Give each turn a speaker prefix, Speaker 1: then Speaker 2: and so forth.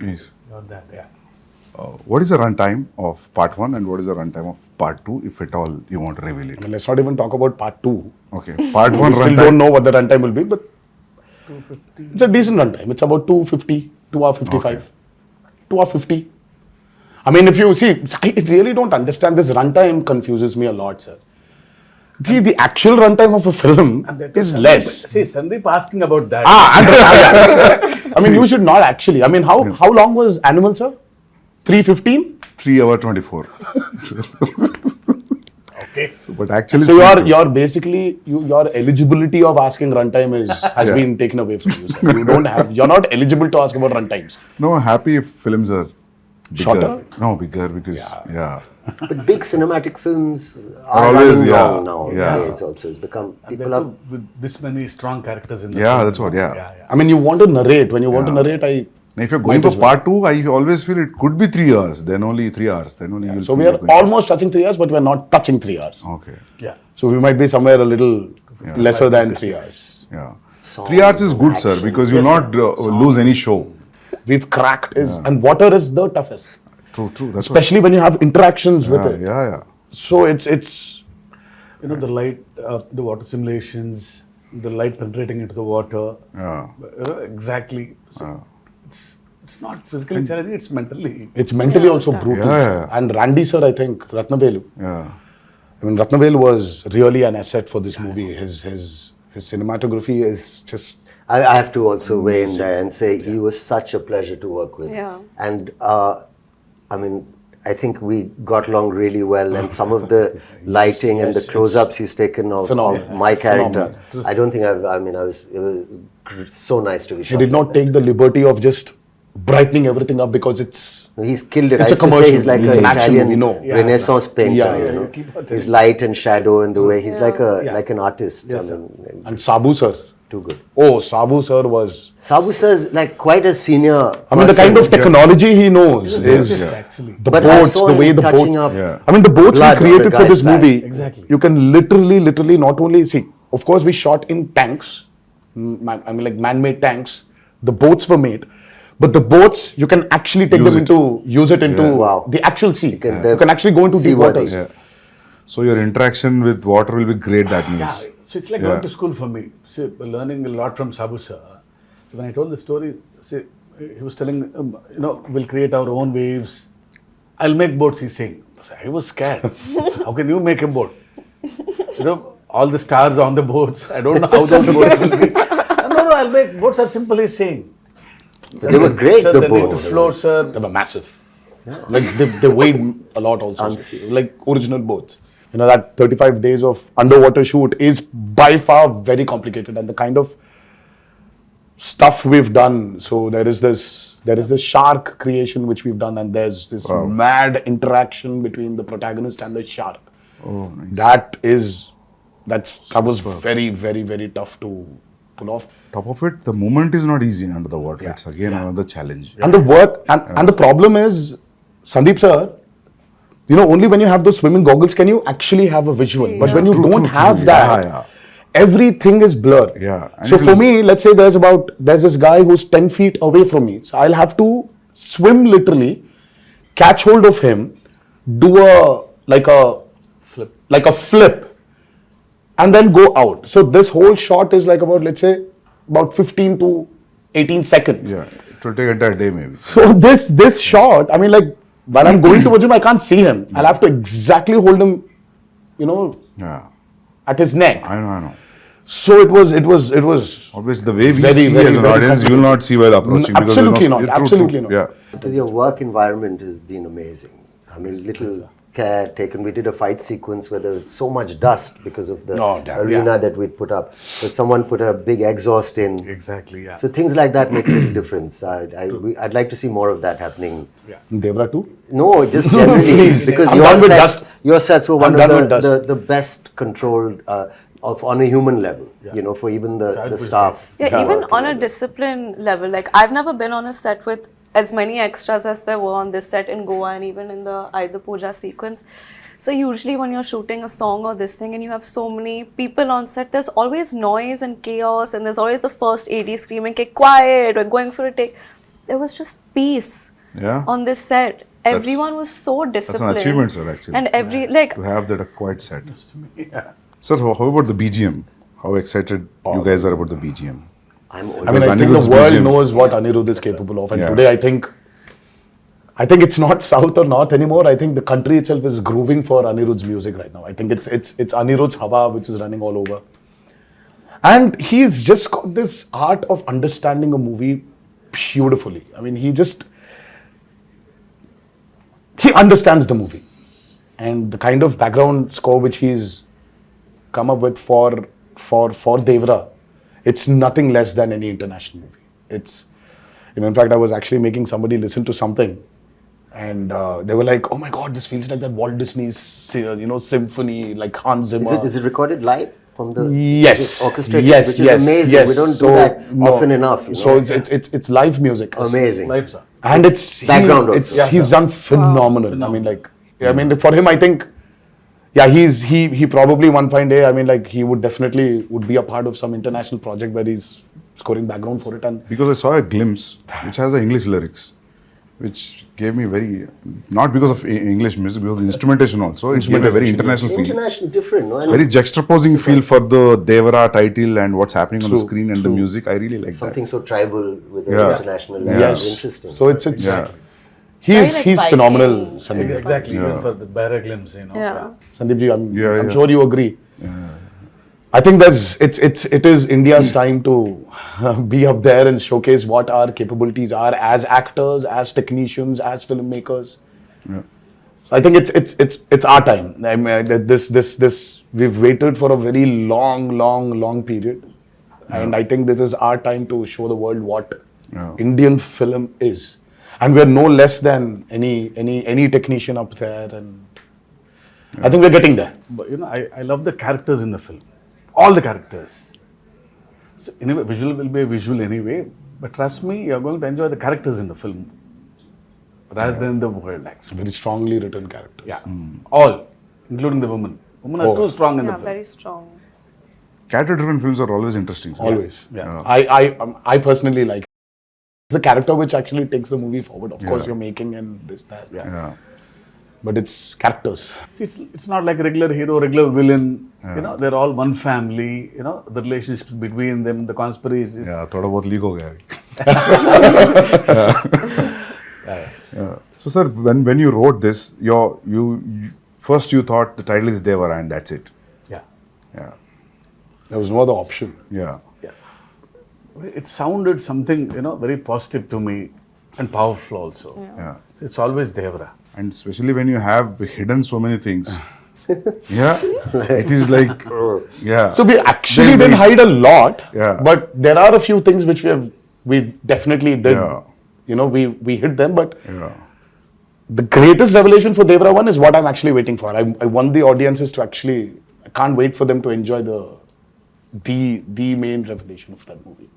Speaker 1: Yes.
Speaker 2: Not that, yeah.
Speaker 1: What is the runtime of part 1 and what is the runtime of part 2, if at all you want to reveal it?
Speaker 3: I mean, let's not even talk about part 2.
Speaker 1: Okay. Part 1
Speaker 3: We still
Speaker 1: runtime.
Speaker 3: don't know what the runtime will be, but
Speaker 2: 250.
Speaker 3: it's a decent runtime. It's about 250, 2 hour 55,
Speaker 1: Okay.
Speaker 3: 2 hour 50. I mean, if you see, I really don't understand this runtime confuses me a lot, sir. See, the actual runtime of a film
Speaker 2: And that
Speaker 3: is
Speaker 2: Sandeep-
Speaker 3: less.
Speaker 2: See, Sandeep asking about that.
Speaker 3: I mean, you should not actually. I mean, how long was Animal, sir? 3:15?
Speaker 1: 3 hour 24.
Speaker 2: Okay.
Speaker 1: But actually,
Speaker 3: So
Speaker 1: it's
Speaker 3: you're basically your eligibility of asking runtime has
Speaker 1: Yeah.
Speaker 3: been taken away from you, sir. You're not eligible to ask about runtimes.
Speaker 1: no, happy if films are bigger.
Speaker 3: Shorter?
Speaker 1: No, bigger because yeah.
Speaker 4: But big cinematic films are
Speaker 1: always,
Speaker 4: running
Speaker 1: yeah,
Speaker 4: long now.
Speaker 1: yeah.
Speaker 4: Nowadays also, it's become
Speaker 2: And
Speaker 4: people
Speaker 2: that
Speaker 4: are.
Speaker 2: too with this many strong characters in the
Speaker 1: Yeah,
Speaker 2: film.
Speaker 1: that's what, yeah.
Speaker 3: I mean, you want to narrate. When you want to narrate,
Speaker 1: Now, if you're going
Speaker 3: Might
Speaker 1: for
Speaker 3: as well.
Speaker 1: part 2, I always feel it could be 3 hours. Then only 3 hours. Then only you'll
Speaker 3: So
Speaker 1: feel
Speaker 3: we are
Speaker 1: you're going.
Speaker 3: almost touching 3 hours, but we're not touching 3 hours.
Speaker 1: Okay.
Speaker 2: Yeah.
Speaker 3: So we might be somewhere a little lesser than 3 hours.
Speaker 1: Yeah.
Speaker 4: Songs
Speaker 1: 3 hours is good, sir,
Speaker 4: action.
Speaker 1: because you'll not lose any show.
Speaker 3: We've cracked and water is the toughest,
Speaker 1: True. That's
Speaker 3: especially when you have interactions with
Speaker 1: what,
Speaker 3: it.
Speaker 1: yeah.
Speaker 3: So it's
Speaker 2: You know, the light, the water simulations, the light penetrating into the water.
Speaker 1: Yeah.
Speaker 2: Exactly. So it's not physically challenging, it's mentally.
Speaker 3: mentally also brutal.
Speaker 1: Yeah,
Speaker 3: sir.
Speaker 1: yeah.
Speaker 3: And Randy sir, I think Ratnavelu.
Speaker 1: Yeah.
Speaker 3: I mean, Ratnavelu was really an asset for this movie. His cinematography is just.
Speaker 4: I have to also weigh in there and say he was such a pleasure to work with.
Speaker 5: Yeah.
Speaker 4: And I mean, I think we got along really well, and some of the lighting and the
Speaker 3: yes,
Speaker 4: close-ups he's taken of
Speaker 3: phenomenal.
Speaker 4: my character.
Speaker 3: Phenomenal.
Speaker 4: I don't think it was so nice to be
Speaker 3: He
Speaker 4: shot.
Speaker 3: did not
Speaker 4: like
Speaker 3: take the liberty of just brightening everything up because it's.
Speaker 4: that. He's killed it.
Speaker 3: It's
Speaker 4: I
Speaker 3: a
Speaker 4: used to say
Speaker 3: commercial.
Speaker 4: he's like
Speaker 3: It's
Speaker 4: an
Speaker 3: an action
Speaker 4: Italian
Speaker 3: movie, no.
Speaker 2: Yeah.
Speaker 4: Renaissance painter.
Speaker 3: Yeah,
Speaker 4: you
Speaker 3: yeah,
Speaker 4: know?
Speaker 2: you keep on
Speaker 4: His
Speaker 2: telling.
Speaker 4: light and shadow and the way he's
Speaker 5: Yeah.
Speaker 4: like an artist.
Speaker 2: Yes,
Speaker 4: I mean,
Speaker 3: And Sabu sir.
Speaker 4: too good.
Speaker 3: Oh, Sabu sir was.
Speaker 4: Sabu sir is like quite a senior.
Speaker 3: I mean, the kind of
Speaker 4: person.
Speaker 3: technology he knows
Speaker 2: He's a
Speaker 3: is
Speaker 2: scientist, actually.
Speaker 3: the
Speaker 4: But I
Speaker 3: boats,
Speaker 4: saw
Speaker 3: the way
Speaker 4: him
Speaker 3: the
Speaker 4: touching
Speaker 3: boat.
Speaker 4: up
Speaker 1: Yeah.
Speaker 3: I mean, the boats
Speaker 4: blood
Speaker 3: we
Speaker 4: on the
Speaker 3: created for
Speaker 4: guy's
Speaker 3: this
Speaker 4: back.
Speaker 3: movie.
Speaker 2: Exactly.
Speaker 3: You can literally not only see. Of course, we shot in tanks. I mean, like man-made tanks. The boats were made, but the boats you can actually take
Speaker 1: Use
Speaker 3: them
Speaker 1: it.
Speaker 3: use it into
Speaker 4: Yeah. Wow.
Speaker 3: the actual sea.
Speaker 4: they're
Speaker 3: You can actually go into deep
Speaker 4: seaworthy.
Speaker 3: waters.
Speaker 1: Yeah. So your interaction with water will be great, that means.
Speaker 2: Yeah, so it's like
Speaker 1: Yeah.
Speaker 2: going to school for me. See, learning a lot from Sabu sir. So when I told the story, see, he was telling, we'll create our own waves. I'll make boats, he's saying. So I was scared. How can you make a boat? All the stars on the boats. I don't know how the boats will be. No, I'll make boats are simple, he's saying.
Speaker 4: They were great,
Speaker 2: Sir,
Speaker 4: the
Speaker 2: they need to
Speaker 4: boats.
Speaker 2: float, sir.
Speaker 3: They were massive. Like they weighed a lot also. Like original boats. You know, that 35 days of underwater shoot is by far very complicated, and the kind of stuff we've done. So there is this shark creation which we've done, and there's this mad interaction between the protagonist and the shark.
Speaker 1: Oh, nice.
Speaker 3: That was very, very, very tough to pull off.
Speaker 1: Top of it, the movement is not easy under the water. It's again another challenge.
Speaker 3: And the work and the problem is, Sandeep sir, only when you have those swimming goggles can you actually have a visual.
Speaker 5: See,
Speaker 3: But
Speaker 5: yeah.
Speaker 3: when you don't
Speaker 1: True.
Speaker 3: have that,
Speaker 1: Yeah.
Speaker 3: everything is blur.
Speaker 1: Yeah. And
Speaker 3: So
Speaker 1: it
Speaker 3: for
Speaker 1: will-
Speaker 3: me, let's say there's this guy who's 10 feet away from me. So I'll have to swim literally, catch hold of him, do like a flip, and then go out. So this whole shot is like about, let's say, about 15 to 18 seconds.
Speaker 1: Yeah. It will take entire day maybe.
Speaker 3: So this shot, I mean, like when I'm going towards him, I can't see him. I'll have to exactly hold him,
Speaker 1: Yeah.
Speaker 3: at his neck.
Speaker 1: I know.
Speaker 3: So it was.
Speaker 1: Always the way we
Speaker 3: Very,
Speaker 1: see
Speaker 3: very,
Speaker 1: as an
Speaker 3: very
Speaker 1: audience, you will not see while approaching. because
Speaker 3: Absolutely
Speaker 1: you're
Speaker 3: not.
Speaker 1: True,
Speaker 3: Absolutely not.
Speaker 1: Yeah.
Speaker 4: Because your work environment has been amazing. I mean, little care taken. We did a fight sequence where there was so much dust because of the
Speaker 3: Oh, damn.
Speaker 4: arena that we'd put up. But someone put a big exhaust in.
Speaker 2: Exactly, yeah.
Speaker 4: So things like that make a big difference. I'd like to see more of that happening.
Speaker 3: Devara too.
Speaker 4: No, just generally because
Speaker 3: I'm done with dust.
Speaker 4: your sets were one
Speaker 3: I'm done
Speaker 4: of
Speaker 3: with dust.
Speaker 4: the best controlled on a human level. For even the
Speaker 2: pretty
Speaker 4: staff.
Speaker 5: Yeah, even on a discipline level, like I've never been on a set with as many extras as there were on this set in Goa and even in the Aida Puja sequence. So usually when you're shooting a song or this thing and you have so many people on set, there's always noise and chaos, and there's always the first AD screaming, "Okay, quiet," or going for a take. there was just peace
Speaker 1: Yeah.
Speaker 5: on this set. Everyone was so
Speaker 1: That's
Speaker 5: disciplined.
Speaker 1: an achievement, sir, actually.
Speaker 5: And like
Speaker 1: To have that a quiet set.
Speaker 2: Yeah.
Speaker 1: Sir, how about the BGM? How excited you guys are about the BGM?
Speaker 4: I'm
Speaker 3: I mean,
Speaker 1: Because
Speaker 3: I think
Speaker 1: Anirudh's
Speaker 3: the world
Speaker 1: BGM
Speaker 3: knows what Anirudh is capable of, and
Speaker 1: Yeah.
Speaker 3: today I think it's not south or north anymore. I think the country itself is grooving for Anirudh's music right now. I think it's Anirudh's Hava which is running all over, and he's just got this art of understanding a movie beautifully. I mean, he understands the movie, and the kind of background score which he's come up with for Devara, it's nothing less than any international movie. It's, in fact, I was actually making somebody listen to something, and they were like, "Oh my God, this feels like that Walt Disney's symphony, like Hans Zimmer."
Speaker 4: Is it recorded live from the
Speaker 3: Yes.
Speaker 4: orchestrated?
Speaker 3: Yes,
Speaker 4: which is
Speaker 3: yes,
Speaker 4: amazing.
Speaker 3: yes.
Speaker 4: We don't
Speaker 3: So,
Speaker 4: do that
Speaker 3: no.
Speaker 4: often enough.
Speaker 3: So it's live music.
Speaker 4: amazing.
Speaker 2: Live, sir.
Speaker 3: And it's
Speaker 4: Background
Speaker 3: he,
Speaker 4: also.
Speaker 3: he's done phenomenal. I mean, for him, I think, yeah, he probably one fine day, I mean, like, he would be a part of some international project where he's scoring background for it. And
Speaker 1: Because I saw a glimpse which has the English lyrics, which gave me not because of English music, because of the instrumentation also. It gave a very international feel.
Speaker 4: International, different, no? And
Speaker 1: Very juxtaposing feel for the Devara title and what's happening on the
Speaker 3: True,
Speaker 1: screen and the music. I really like
Speaker 4: something
Speaker 1: that.
Speaker 4: so tribal with an
Speaker 1: Yeah.
Speaker 4: international level.
Speaker 3: yes,
Speaker 4: Interesting.
Speaker 3: so it's
Speaker 1: Yeah.
Speaker 5: Very, like,
Speaker 3: he's
Speaker 5: Viking.
Speaker 3: phenomenal, Sandeep.
Speaker 2: Exactly. Even
Speaker 1: Yeah.
Speaker 2: for the Bara glimpse,
Speaker 5: yeah.
Speaker 3: Sandeep ji, I'm
Speaker 1: Yeah.
Speaker 3: sure you agree. I think it is India's time to be up there and showcase what our capabilities are as actors, as technicians, as filmmakers.
Speaker 1: Yeah.
Speaker 3: So I think it's our time. I mean, this we've waited for a very long period, and I think this is our time to show the world what
Speaker 1: Yeah.
Speaker 3: Indian film is, and we're no less than any technician up there, and I think we're getting there.
Speaker 2: But I love the characters in the film. All the characters. So anyway, visual will be a visual anyway. But trust me, you're going to enjoy the characters in the film rather than the world, actually.
Speaker 3: Very strongly written character.
Speaker 2: Yeah. All, including the women. Women are
Speaker 3: Oh.
Speaker 2: too strong in the
Speaker 5: Yeah,
Speaker 2: film.
Speaker 5: very strong.
Speaker 1: Character-driven films are always interesting. sir.
Speaker 3: Always.
Speaker 2: Yeah.
Speaker 3: I personally like it's the character which actually takes the movie forward. Of course,
Speaker 1: Yeah.
Speaker 3: you're making and this, that.
Speaker 1: Yeah.
Speaker 3: But it's characters.
Speaker 2: See, it's not like regular hero, regular villain. They're all one family. The relationships between them, the conspiracies.
Speaker 1: Yeah, थोड़ा बहुत leak हो गया है. Yeah. So sir, when you wrote this, you first you thought the title is Devara and that's it.
Speaker 2: Yeah.
Speaker 1: Yeah.
Speaker 3: There was no other option.
Speaker 1: Yeah.
Speaker 2: It sounded something, very positive to me and powerful also.
Speaker 1: Yeah.
Speaker 2: It's always Devara.
Speaker 1: And especially when you have hidden so many things. Yeah. It is like, yeah.
Speaker 3: So we actually
Speaker 1: Then
Speaker 3: didn't hide a lot.
Speaker 1: Yeah.
Speaker 3: But there are a few things which we definitely did.
Speaker 1: Yeah.
Speaker 3: We hid them. But
Speaker 1: Yeah.
Speaker 3: the greatest revelation for Devara 1 is what I'm actually waiting for. I want the audiences to actually, I can't wait for them to enjoy the main revelation of that movie.